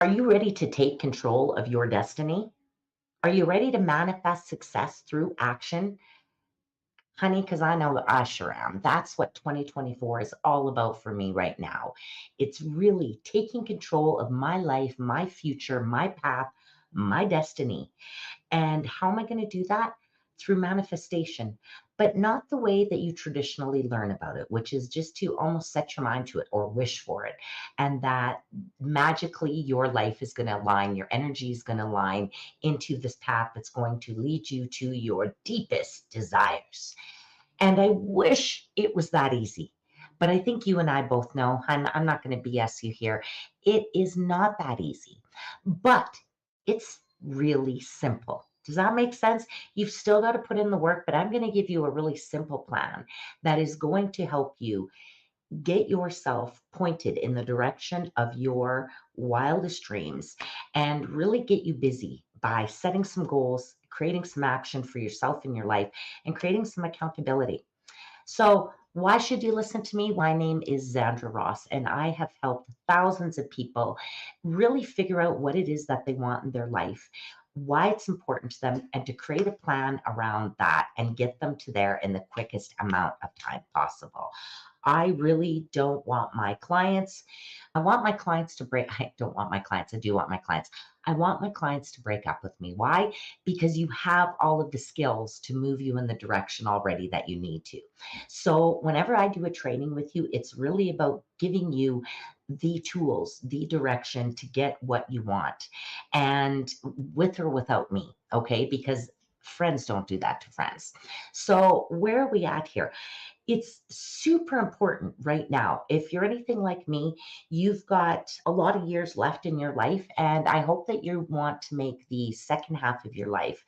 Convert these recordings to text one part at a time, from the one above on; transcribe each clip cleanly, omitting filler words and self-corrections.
Are you ready to take control of your destiny? Are you ready to manifest success through action? Honey, because I know I sure am. That's what 2024 is all about for me right now. It's really taking control of my life, my future, my path, my destiny. And how am I going to do that? Through manifestation, but not the way that you traditionally learn about it, which is just to almost set your mind to it or wish for it. And that magically your life is going to align, your energy is going to align into this path that's going to lead you to your deepest desires. And I wish it was that easy. But I think you and I both know, and I'm not going to BS you here, it is not that easy. But it's really simple. Does that make sense? You've still got to put in the work, but I'm going to give you a really simple plan that is going to help you get yourself pointed in the direction of your wildest dreams and really get you busy by setting some goals, creating some action for yourself in your life, and creating some accountability. So, why should you listen to me? My name is Zandra Ross, and I have helped thousands of people really figure out what it is that they want in their life, why it's important to them, and to create a plan around that and get them to there in the quickest amount of time possible. I really don't want my clients. I want my clients to break. I don't want my clients. I do want my clients. I want my clients to break up with me. Why? Because you have all of the skills to move you in the direction already that you need to. So, whenever I do a training with you, it's really about giving you the tools, the direction to get what you want, and with or without me, okay? Because friends don't do that to friends. So, where are we at here? It's super important right now. If you're anything like me, you've got a lot of years left in your life, and I hope that you want to make the second half of your life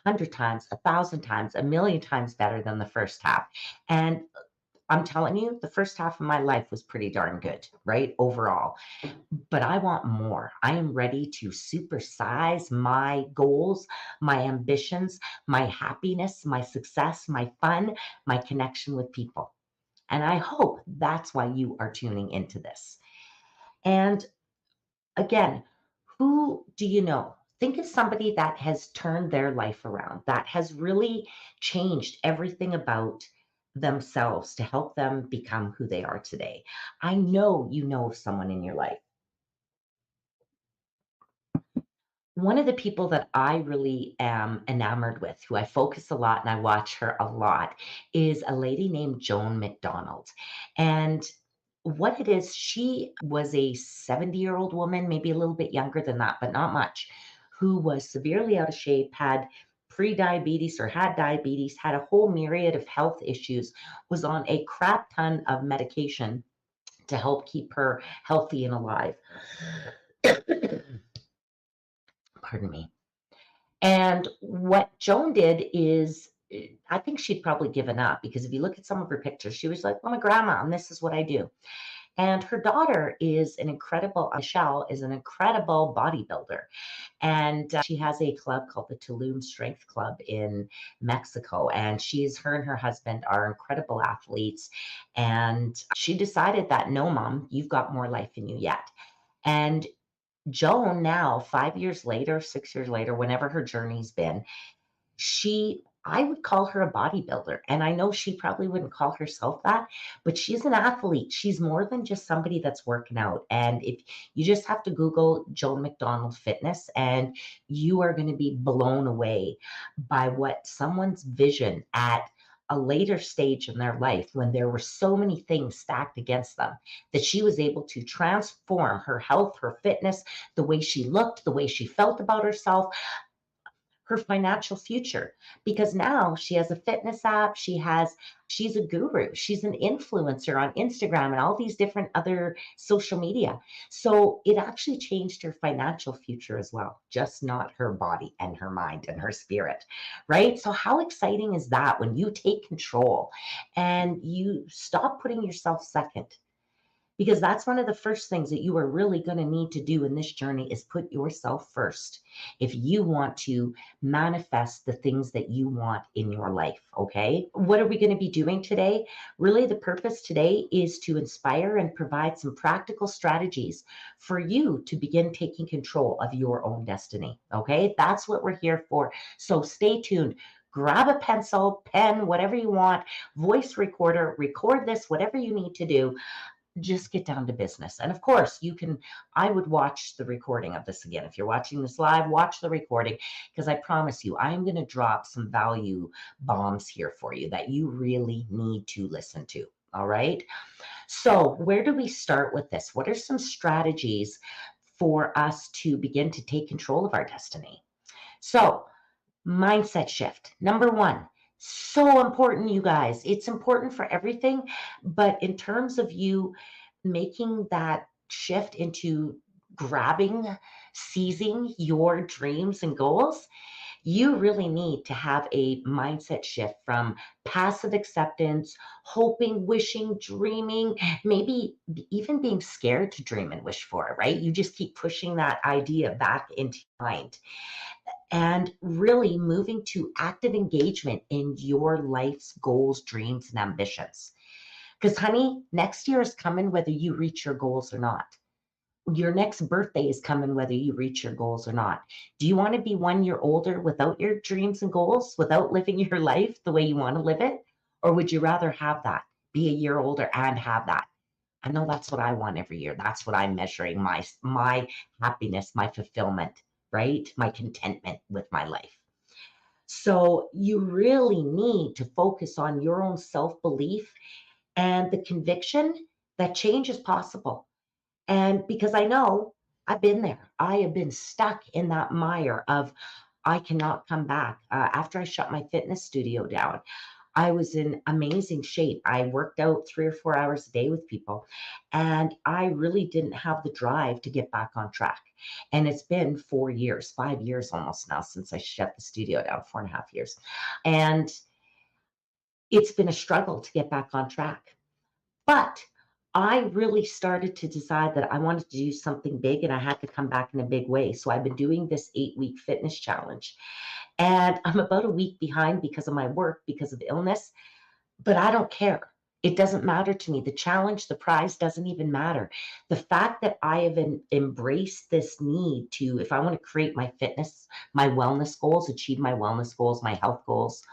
100 times, 1,000 times, a million times better than the first half. And I'm telling you, the first half of my life was pretty darn good, right? Overall. But I want more. I am ready to supersize my goals, my ambitions, my happiness, my success, my fun, my connection with people. And I hope that's why you are tuning into this. And again, who do you know? Think of somebody that has turned their life around, that has really changed everything about themselves to help them become who they are today. I know you know of someone in your life. One of the people that I really am enamored with, who I focus a lot and I watch her a lot, is a lady named Joan McDonald. And what it is, she was a 70-year-old woman, maybe a little bit younger than that, but not much, who was severely out of shape, had pre-diabetes or had diabetes, had a whole myriad of health issues, was on a crap ton of medication to help keep her healthy and alive. Pardon me. And what Joan did is, I think she'd probably given up because if you look at some of her pictures, she was like, well, I'm a grandma and this is what I do. And her daughter is an incredible, Michelle is an incredible bodybuilder. And she has a club called the Tulum Strength Club in Mexico. And her and her husband are incredible athletes. And she decided that, no, mom, you've got more life in you yet. And Joan now, 5 years later, 6 years later, whenever her journey's been, I would call her a bodybuilder. And I know she probably wouldn't call herself that, but she's an athlete. She's more than just somebody that's working out. And if you just have to Google Joan McDonald Fitness, and you are going to be blown away by what someone's vision at a later stage in their life, when there were so many things stacked against them, that she was able to transform her health, her fitness, the way she looked, the way she felt about herself, her financial future, because now she has a fitness app, she's a guru, she's an influencer on Instagram and all these different other social media. So it actually changed her financial future as well, just not her body and her mind and her spirit, right? So how exciting is that when you take control and you stop putting yourself second? because that's one of the first things that you are really going to need to do in this journey is put yourself first if you want to manifest the things that you want in your life. Okay, what are we going to be doing today? Really, the purpose today is to inspire and provide some practical strategies for you to begin taking control of your own destiny. Okay, that's what we're here for. So stay tuned. Grab a pencil, pen, whatever you want, voice recorder, record this, whatever you need to do. Just get down to business. And of course, I would watch the recording of this again. If you're watching this live, watch the recording, because I promise you, I'm going to drop some value bombs here for you that you really need to listen to. All right. So, where do we start with this? What are some strategies for us to begin to take control of our destiny? So, mindset shift. Number one, so important, you guys. It's important for everything. But in terms of you making that shift into grabbing, seizing your dreams and goals, you really need to have a mindset shift from passive acceptance, hoping, wishing, dreaming, maybe even being scared to dream and wish for it, right? You just keep pushing that idea back into your mind and really moving to active engagement in your life's goals, dreams, and ambitions. Because, honey, next year is coming whether you reach your goals or not. Your next birthday is coming whether you reach your goals or not. Do you want to be 1 year older without your dreams and goals, without living your life the way you want to live it? Or would you rather have that, be a year older and have that? I know that's what I want every year. That's what I'm measuring my happiness, my fulfillment, right? My contentment with my life. So you really need to focus on your own self-belief and the conviction that change is possible. And because I know I've been there, I have been stuck in that mire of I cannot come back. After I shut my fitness studio down, I was in amazing shape. I worked out 3 or 4 hours a day with people, and I really didn't have the drive to get back on track. And it's been 4 years, 5 years almost now since I shut the studio down, 4.5 years. And it's been a struggle to get back on track. But I really started to decide that I wanted to do something big and I had to come back in a big way. So I've been doing this 8 week fitness challenge. And I'm about a week behind because of my work, because of illness, but I don't care. It doesn't matter to me. The challenge, the prize doesn't even matter. The fact that I have embraced this need to, if I want to create my fitness, my wellness goals, achieve my wellness goals, my health goals,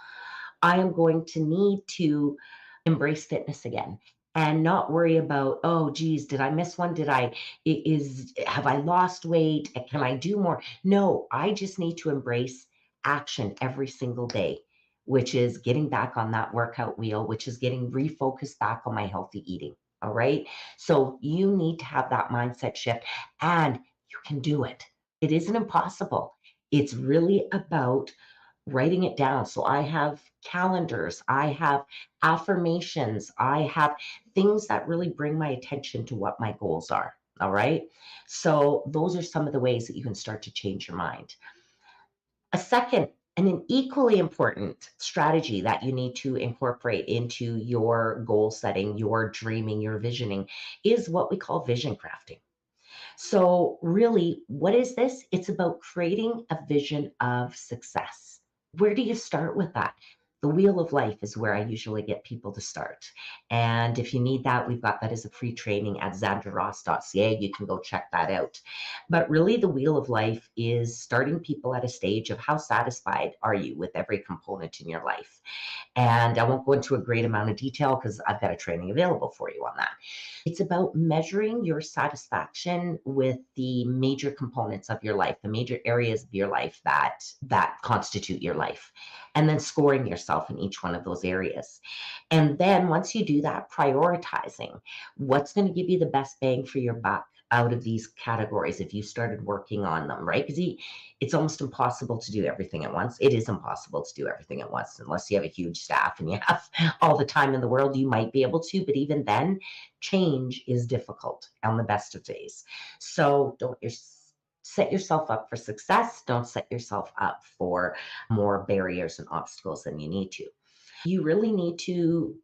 I am going to need to embrace fitness again and not worry about, oh, geez, did I miss one? Have I lost weight? Can I do more? No, I just need to embrace action every single day, which is getting back on that workout wheel, which is getting refocused back on my healthy eating. All right. So you need to have that mindset shift and you can do it. It isn't impossible. It's really about writing it down. So I have calendars, I have affirmations, I have things that really bring my attention to what my goals are. All right. So those are some of the ways that you can start to change your mind. A second, and an equally important strategy that you need to incorporate into your goal setting, your dreaming, your visioning is what we call vision crafting. So, really, what is this? It's about creating a vision of success. Where do you start with that? The wheel of life is where I usually get people to start. And if you need that, we've got that as a free training at zandraross.ca. You can go check that out. But really, the wheel of life is starting people at a stage of how satisfied are you with every component in your life. And I won't go into a great amount of detail because I've got a training available for you on that. It's about measuring your satisfaction with the major components of your life, the major areas of your life that constitute your life, and then scoring yourself in each one of those areas. And then once you do that, prioritizing what's going to give you the best bang for your buck out of these categories if you started working on them, right? Because it's almost impossible to do everything at once. It is impossible to do everything at once unless you have a huge staff and you have all the time in the world. You might be able to, but even then, change is difficult on the best of days. So don't set yourself up for success. Don't set yourself up for more barriers and obstacles than you need to. You really need to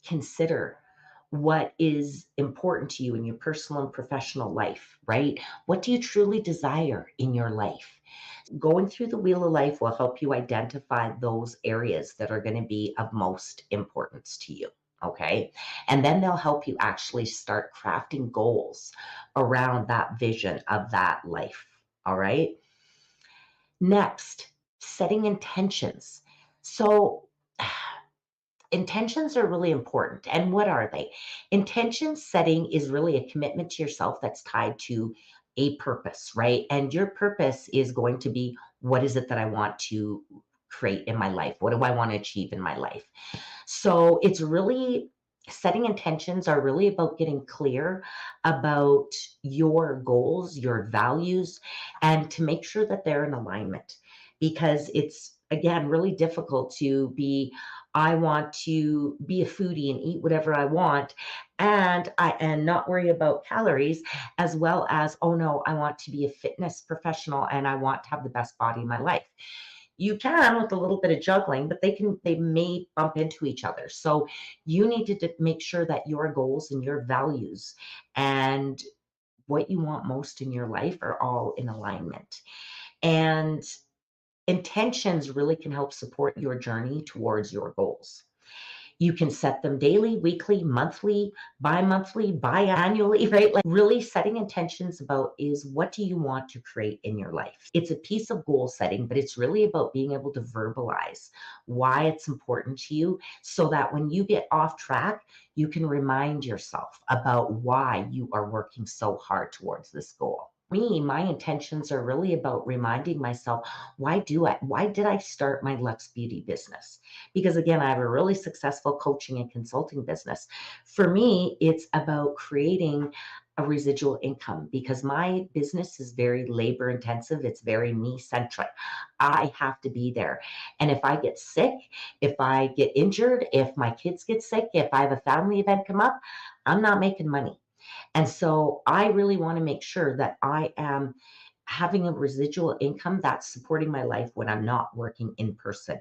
consider what is important to you in your personal and professional life, right? What do you truly desire in your life? Going through the wheel of life will help you identify those areas that are going to be of most importance to you. Okay. And then they'll help you actually start crafting goals around that vision of that life. All right. Next, setting intentions. So, intentions are really important. And what are they? Intention setting is really a commitment to yourself that's tied to a purpose, right? And your purpose is going to be, what is it that I want to create in my life? What do I want to achieve in my life? So it's really, setting intentions are really about getting clear about your goals, your values, and to make sure that they're in alignment, because it's, again, really difficult to be, I want to be a foodie and eat whatever I want, and not worry about calories, as well as, oh no, I want to be a fitness professional and I want to have the best body in my life. You can with a little bit of juggling, but they may bump into each other. So you need to make sure that your goals and your values and what you want most in your life are all in alignment. And intentions really can help support your journey towards your goals. You can set them daily, weekly, monthly, bi-monthly, biannually, right? Like, really setting intentions about is, what do you want to create in your life? It's a piece of goal setting, but it's really about being able to verbalize why it's important to you, so that when you get off track, you can remind yourself about why you are working so hard towards this goal. Me, my intentions are really about reminding myself, why did I start my Lux Beauty business? Because again, I have a really successful coaching and consulting business. For me, it's about creating a residual income, because my business is very labor intensive. It's very me centric. I have to be there. And if I get sick, if I get injured, if my kids get sick, if I have a family event come up, I'm not making money. And so I really want to make sure that I am having a residual income that's supporting my life when I'm not working in person.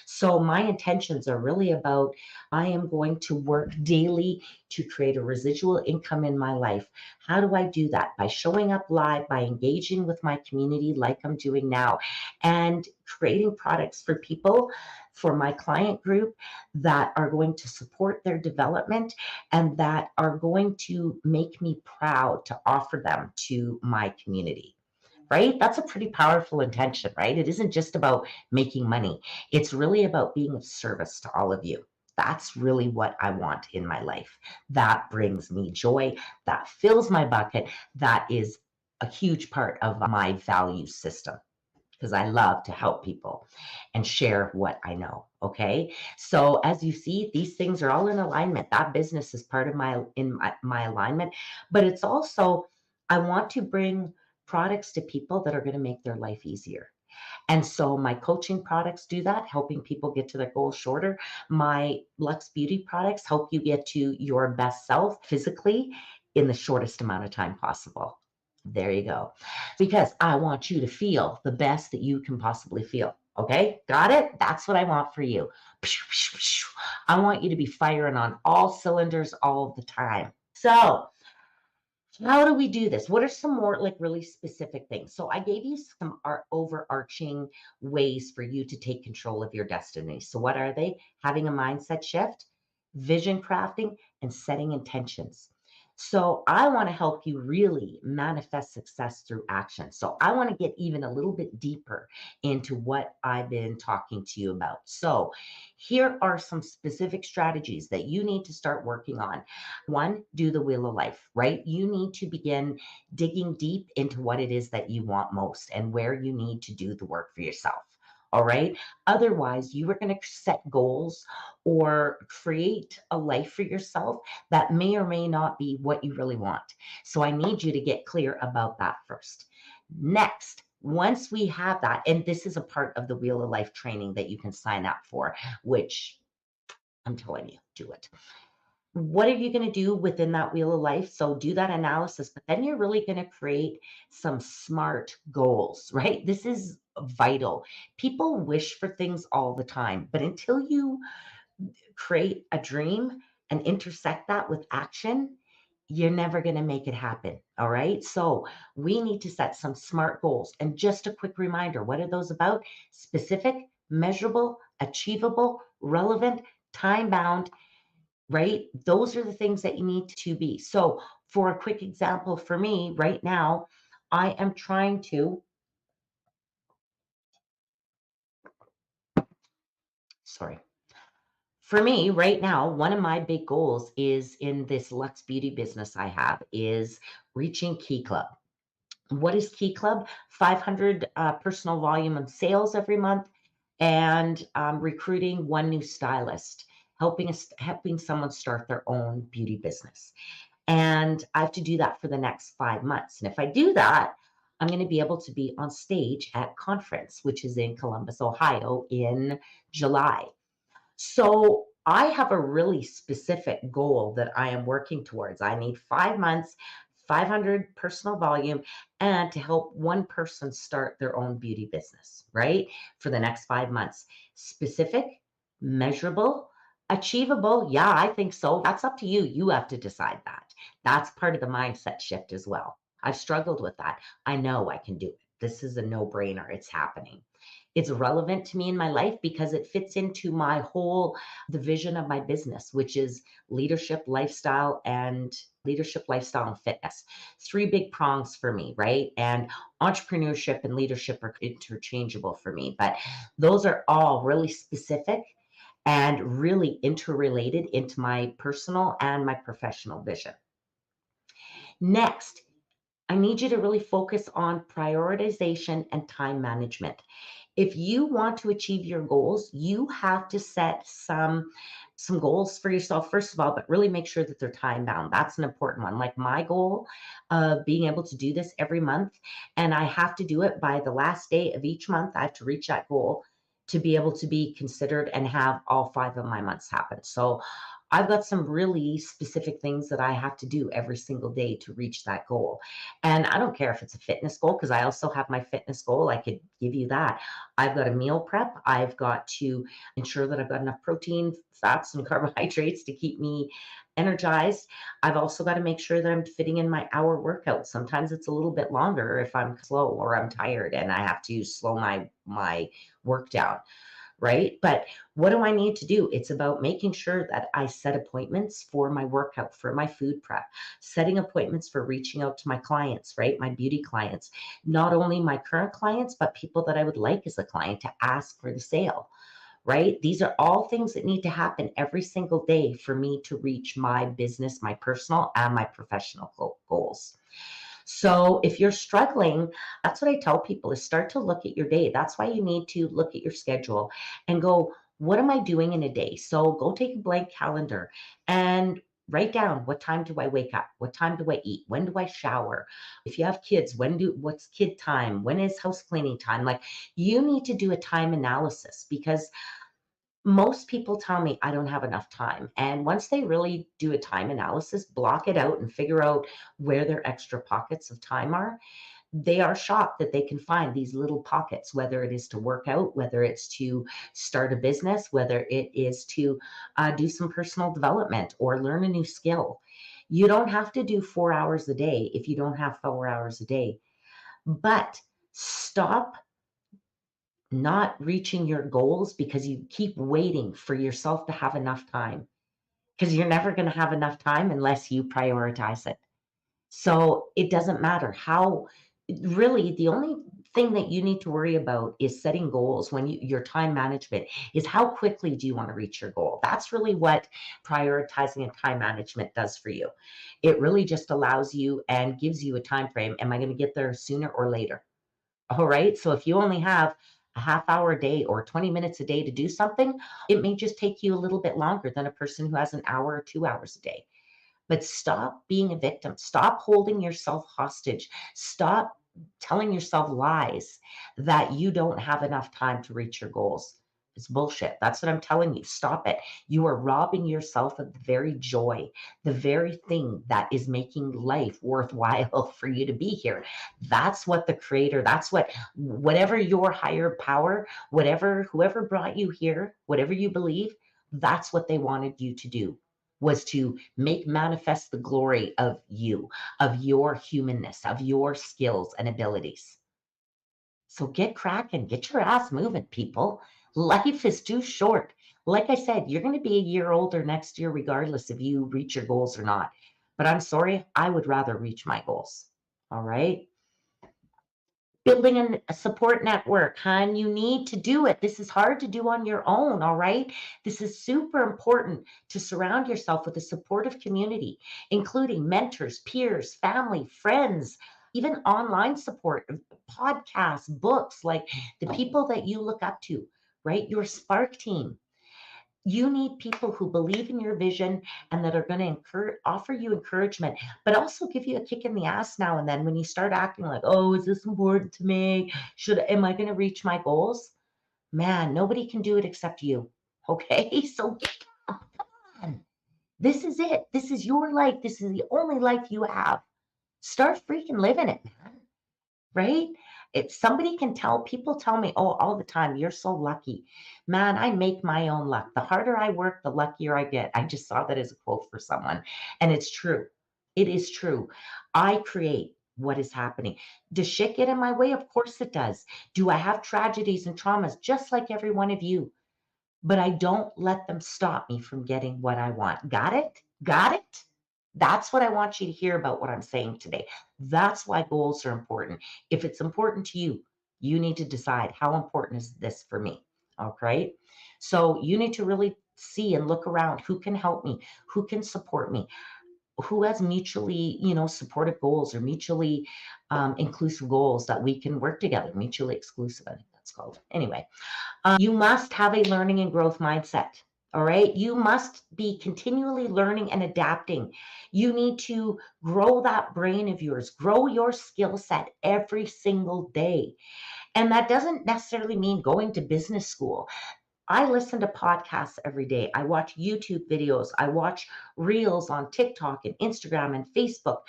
So my intentions are really about, I am going to work daily to create a residual income in my life. How do I do that? By showing up live, by engaging with my community like I'm doing now, and creating products for people, for my client group, that are going to support their development and that are going to make me proud to offer them to my community. Right? That's a pretty powerful intention, right? It isn't just about making money. It's really about being of service to all of you. That's really what I want in my life. That brings me joy. That fills my bucket. That is a huge part of my value system, because I love to help people and share what I know. Okay. So as you see, these things are all in alignment. That business is part of my alignment, but it's also, I want to bring products to people that are going to make their life easier. And so my coaching products do that, helping people get to their goals shorter. My Lux Beauty products help you get to your best self physically in the shortest amount of time possible. There you go. Because I want you to feel the best that you can possibly feel. Okay, got it? That's what I want for you. I want you to be firing on all cylinders all the time. So, how do we do this? What are some more like really specific things? So I gave you some overarching ways for you to take control of your destiny. So what are they? Having a mindset shift, vision crafting, and setting intentions. So I want to help you really manifest success through action. So I want to get even a little bit deeper into what I've been talking to you about. So here are some specific strategies that you need to start working on. One, do the wheel of life, right? You need to begin digging deep into what it is that you want most and where you need to do the work for yourself. All right. Otherwise, you are going to set goals or create a life for yourself that may or may not be what you really want. So I need you to get clear about that first. Next, once we have that, and this is a part of the Wheel of Life training that you can sign up for, which I'm telling you, do it. What are you going to do within that wheel of life? So do that analysis, but then you're really going to create some smart goals, right? This is vital. People wish for things all the time, but until you create a dream, and intersect that with action, you're never going to make it happen. All right. So we need to set some smart goals. And just a quick reminder, what are those about? Specific, measurable, achievable, relevant, time bound, right? Those are the things that you need to be. So for a quick example, for me right now, I am trying to, sorry. For me right now, one of my big goals is in this Luxe Beauty business I have is reaching Key Club. What is Key Club? 500 personal volume of sales every month, and recruiting one new stylist, helping someone start their own beauty business. And I have to do that for the next 5 months. And if I do that, I'm going to be able to be on stage at conference, which is in Columbus, Ohio in July. So I have a really specific goal that I am working towards. I need 5 months, 500 personal volume, and to help one person start their own beauty business, right? For the next 5 months. Specific, measurable, achievable. Yeah, I think so. That's up to you. You have to decide that. That's part of the mindset shift as well. I've struggled with that. I know I can do it. This is a no brainer. It's happening. It's relevant to me in my life because it fits into my whole the vision of my business, which is leadership, lifestyle, and fitness. Three big prongs for me, right? And entrepreneurship and leadership are interchangeable for me, but those are all really specific and really interrelated into my personal and my professional vision. Next, I need you to really focus on prioritization and time management. If you want to achieve your goals, you have to set some goals for yourself first of all, but really make sure that they're time bound. That's an important one. Like my goal of being able to do this every month, and I have to do it by the last day of each month. I have to reach that goal to be able to be considered and have all 5 of my months happen. So I've got some really specific things that I have to do every single day to reach that goal. And I don't care if it's a fitness goal, because I also have my fitness goal. I could give you that. I've got a meal prep. I've got to ensure that I've got enough protein, fats, and carbohydrates to keep me energized. I've also got to make sure that I'm fitting in my hour workout. Sometimes it's a little bit longer if I'm slow or I'm tired and I have to slow my work down, right? But what do I need to do? It's about making sure that I set appointments for my workout, for my food prep, setting appointments for reaching out to my clients, right? My beauty clients, not only my current clients, but people that I would like as a client to ask for the sale, right? These are all things that need to happen every single day for me to reach my business, my personal and my professional goals. So if you're struggling, that's what I tell people is start to look at your day. That's why you need to look at your schedule and go, what am I doing in a day? So go take a blank calendar and write down, what time do I wake up? What time do I eat? When do I shower? If you have kids, what's kid time? When is house cleaning time? Like you need to do a time analysis because most people tell me I don't have enough time. And once they really do a time analysis, block it out and figure out where their extra pockets of time are, they are shocked that they can find these little pockets, whether it is to work out, whether it's to start a business, whether it is to do some personal development or learn a new skill. You don't have to do 4 hours a day if you don't have 4 hours a day, but stop not reaching your goals because you keep waiting for yourself to have enough time, because you're never going to have enough time unless you prioritize it. So it doesn't matter how, really, the only thing that you need to worry about is setting goals when your time management is how quickly do you want to reach your goal. That's really what prioritizing and time management does for you. It really just allows you and gives you a time frame. Am I going to get there sooner or later? All right. So if you only have a half hour a day or 20 minutes a day to do something, it may just take you a little bit longer than a person who has an hour or 2 hours a day. But stop being a victim. Stop holding yourself hostage. Stop telling yourself lies that you don't have enough time to reach your goals. It's bullshit. That's what I'm telling you. Stop it. You are robbing yourself of the very joy, the very thing that is making life worthwhile for you to be here. That's what the creator, that's what, whatever your higher power, whoever brought you here, whatever you believe, that's what they wanted you to do. was to make manifest the glory of you, of your humanness, of your skills and abilities. So get cracking, get your ass moving, people. Life is too short. Like I said, you're going to be a year older next year, regardless if you reach your goals or not. But I'm sorry, I would rather reach my goals. All right. Building a support network, hon. You need to do it. This is hard to do on your own. All right. This is super important to surround yourself with a supportive community, including mentors, peers, family, friends, even online support, podcasts, books, like the people that you look up to, right? Your spark team. You need people who believe in your vision and that are going to offer you encouragement, but also give you a kick in the ass now and then when you start acting like, oh, is this important to me? Am I going to reach my goals? Man, nobody can do it except you. Okay. So get up. Come on. This is it. This is your life. This is the only life you have. Start freaking living it, man. Right? If somebody can tell, people tell me, oh, all the time, you're so lucky. Man, I make my own luck. The harder I work, the luckier I get. I just saw that as a quote for someone. And it's true. It is true. I create what is happening. Does shit get in my way? Of course it does. Do I have tragedies and traumas just like every one of you? But I don't let them stop me from getting what I want. Got it? Got it? That's what I want you to hear about what I'm saying today. That's why goals are important. If it's important to you, you need to decide how important is this for me. Okay. So you need to really see and look around who can help me, who can support me, who has mutually, supportive goals or mutually inclusive goals that we can work together, mutually exclusive, I think that's called. Anyway, you must have a learning and growth mindset. All right. You must be continually learning and adapting. You need to grow that brain of yours, grow your skill set every single day. And that doesn't necessarily mean going to business school. I listen to podcasts every day. I watch YouTube videos. I watch reels on TikTok and Instagram and Facebook.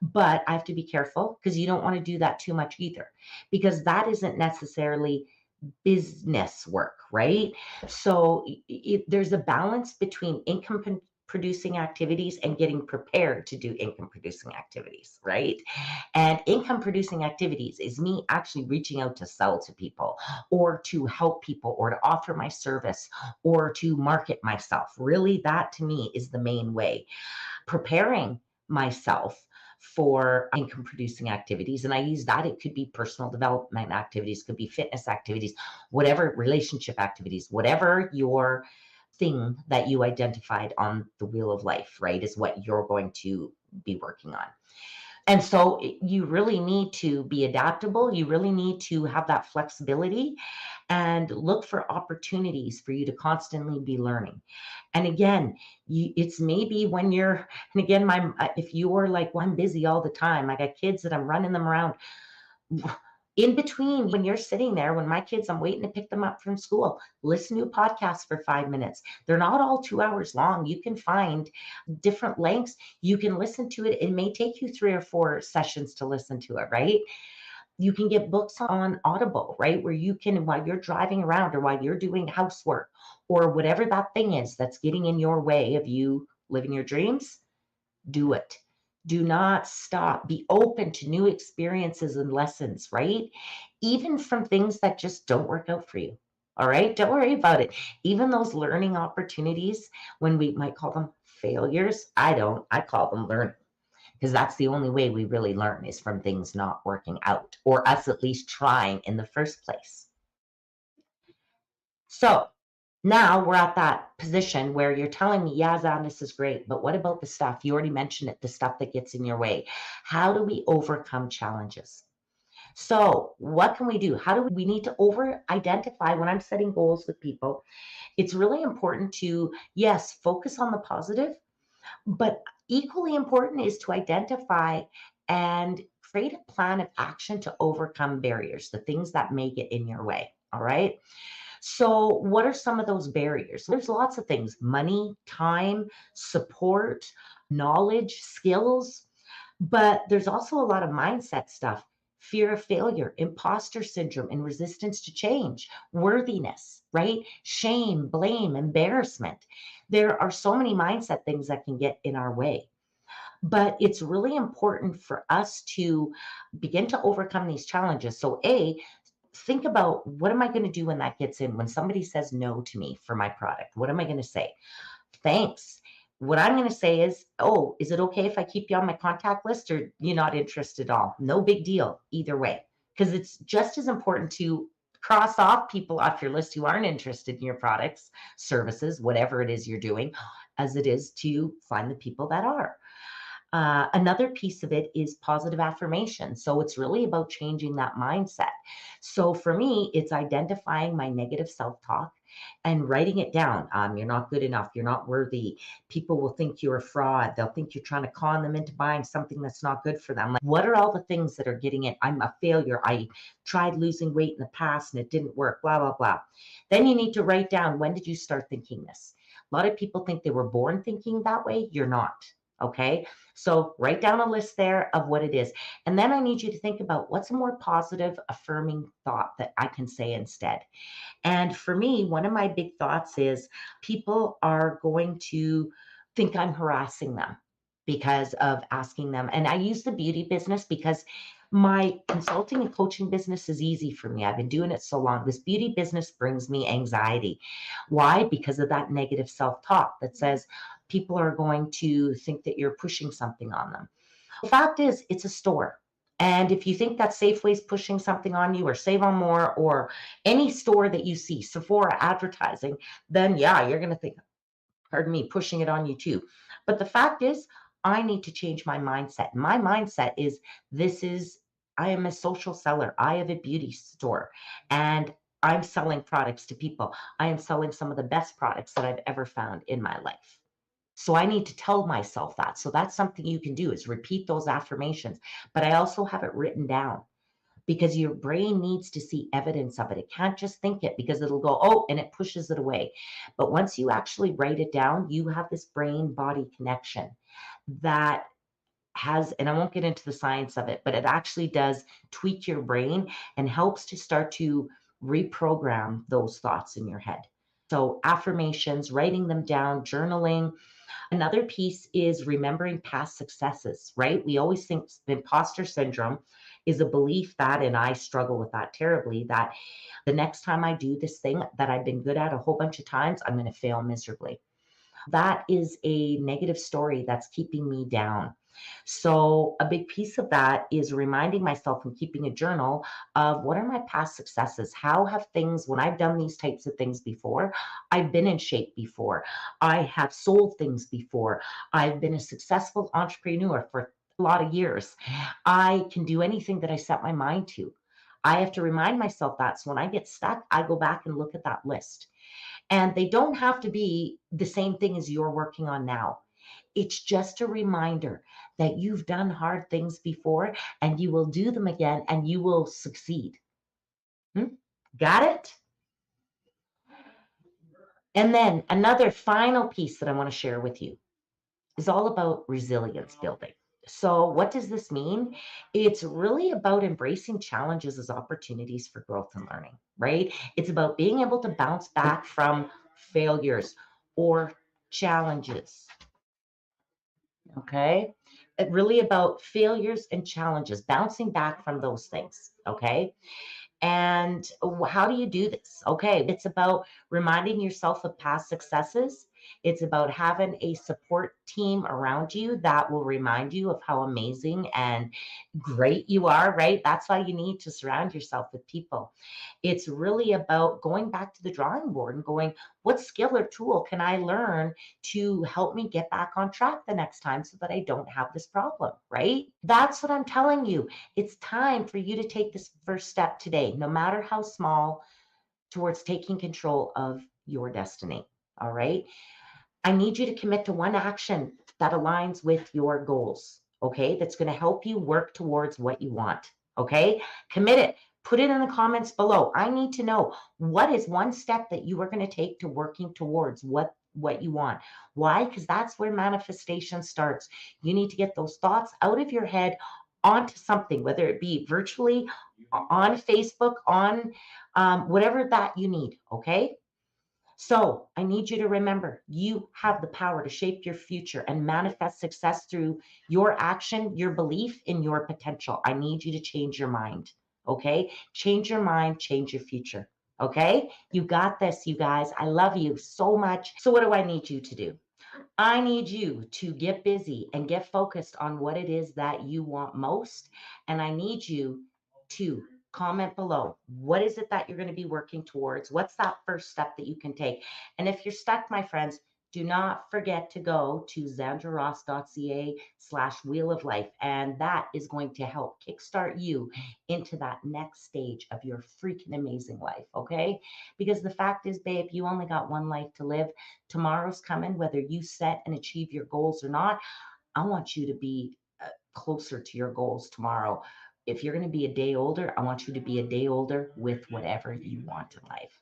But I have to be careful because you don't want to do that too much either, because that isn't necessarily business work, right? So there's a balance between income producing activities and getting prepared to do income producing activities, right? And income producing activities is me actually reaching out to sell to people or to help people or to offer my service or to market myself. Really, that to me is the main way. Preparing myself for income producing activities. And I use that. It could be personal development activities, could be fitness activities, whatever, relationship activities, whatever your thing that you identified on the wheel of life, right, is what you're going to be working on. And so you really need to be adaptable. You really need to have that flexibility and look for opportunities for you to constantly be learning. And again, it's maybe when you're, and again, if you're like, well, I'm busy all the time, I got kids that I'm running them around. In between, when you're sitting there, when my kids, I'm waiting to pick them up from school, listen to a podcast for 5 minutes. They're not all 2 hours long. You can find different lengths. You can listen to it. It may take you 3 or 4 sessions to listen to it, right? You can get books on Audible, right? Where you can, while you're driving around or while you're doing housework or whatever that thing is that's getting in your way of you living your dreams, do it. Do not stop. Be open to new experiences and lessons, right? Even from things that just don't work out for you. All right. Don't worry about it. Even those learning opportunities, when we might call them failures, I don't, I call them learning, because that's the only way we really learn is from things not working out or us at least trying in the first place. So now we're at that position where you're telling me, yeah, Zan, this is great, but what about the stuff? You already mentioned it, the stuff that gets in your way. How do we overcome challenges? So what can we do? How do we need to over identify when I'm setting goals with people? It's really important to, yes, focus on the positive, but equally important is to identify and create a plan of action to overcome barriers, the things that may get in your way. All right. So, what are some of those barriers? There's lots of things: money, time, support, knowledge, skills, but there's also a lot of mindset stuff, fear of failure, imposter syndrome, and resistance to change, worthiness, right? Shame, blame, embarrassment. There are so many mindset things that can get in our way. But it's really important for us to begin to overcome these challenges. So, think about, what am I going to do when that gets in? When somebody says no to me for my product, what am I going to say? Thanks. What I'm going to say is, oh, is it okay if I keep you on my contact list, or you're not interested at all? No big deal either way, because it's just as important to cross off people off your list who aren't interested in your products, services, whatever it is you're doing, as it is to find the people that are. Another piece of it is positive affirmation. So it's really about changing that mindset. So for me, it's identifying my negative self talk and writing it down. You're not good enough. You're not worthy. People will think you're a fraud. They'll think you're trying to con them into buying something that's not good for them. Like, what are all the things that are getting it? I'm a failure. I tried losing weight in the past and it didn't work, blah, blah, blah. Then you need to write down, when did you start thinking this? A lot of people think they were born thinking that way. You're not. Okay. So write down a list there of what it is. And then I need you to think about, what's a more positive, affirming thought that I can say instead. And for me, one of my big thoughts is, people are going to think I'm harassing them because of asking them. And I use the beauty business because my consulting and coaching business is easy for me. I've been doing it so long. This beauty business brings me anxiety. Why? Because of that negative self talk that says people are going to think that you're pushing something on them. The fact is, it's a store. And if you think that Safeway's pushing something on you, or Save on More, or any store that you see, Sephora advertising, then yeah, you're going to think, pardon me, pushing it on you too. But the fact is, I need to change my mindset. My mindset is, this is, I am a social seller. I have a beauty store and I'm selling products to people. I am selling some of the best products that I've ever found in my life. So I need to tell myself that. So that's something you can do, is repeat those affirmations. But I also have it written down, because your brain needs to see evidence of it. It can't just think it, because it'll go, oh, and it pushes it away. But once you actually write it down, you have this brain body connection that has, and I won't get into the science of it, but it actually does tweak your brain and helps to start to reprogram those thoughts in your head. So affirmations, writing them down, journaling. Another piece is remembering past successes, right? We always think the imposter syndrome is a belief that, and I struggle with that terribly, that the next time I do this thing that I've been good at a whole bunch of times, I'm going to fail miserably. That is a negative story that's keeping me down. So, a big piece of that is reminding myself and keeping a journal of, what are my past successes? How have things, when I've done these types of things before, I've been in shape before, I have sold things before, I've been a successful entrepreneur for a lot of years. I can do anything that I set my mind to. I have to remind myself that. So when I get stuck, I go back and look at that list. And they don't have to be the same thing as you're working on now. It's just a reminder that you've done hard things before and you will do them again and you will succeed. Hmm? Got it? And then another final piece that I want to share with you is all about resilience building. So, what does this mean? It's really about embracing challenges as opportunities for growth and learning, right? It's about being able to bounce back from failures or challenges. Okay. Really about failures and challenges, bouncing back from those things. Okay. And how do you do this? Okay, it's about reminding yourself of past successes. It's about having a support team around you that will remind you of how amazing and great you are, right? That's why you need to surround yourself with people. It's really about going back to the drawing board and going, what skill or tool can I learn to help me get back on track the next time so that I don't have this problem, right? That's what I'm telling you. It's time for you to take this first step today, no matter how small, towards taking control of your destiny. All right. I need you to commit to one action that aligns with your goals. Okay. That's going to help you work towards what you want. Okay. Commit it. Put it in the comments below. I need to know, what is one step that you are going to take to working towards what you want. Why? Because that's where manifestation starts. You need to get those thoughts out of your head onto something, whether it be virtually, on Facebook, on whatever that you need. Okay. So I need you to remember you have the power to shape your future and manifest success through your action, your belief in your potential. I need you to change your mind. Okay. Change your mind, change your future. Okay. You got this, you guys. I love you so much. So, what do I need you to do? I need you to get busy and get focused on what it is that you want most. And I need you to comment below. What is it that you're going to be working towards? What's that first step that you can take? And if you're stuck, my friends, do not forget to go to zandraross.ca/wheel of life. And that is going to help kickstart you into that next stage of your freaking amazing life. Okay. Because the fact is, babe, you only got one life to live. Tomorrow's coming, whether you set and achieve your goals or not. I want you to be closer to your goals tomorrow. If you're going to be a day older, I want you to be a day older with whatever you want in life.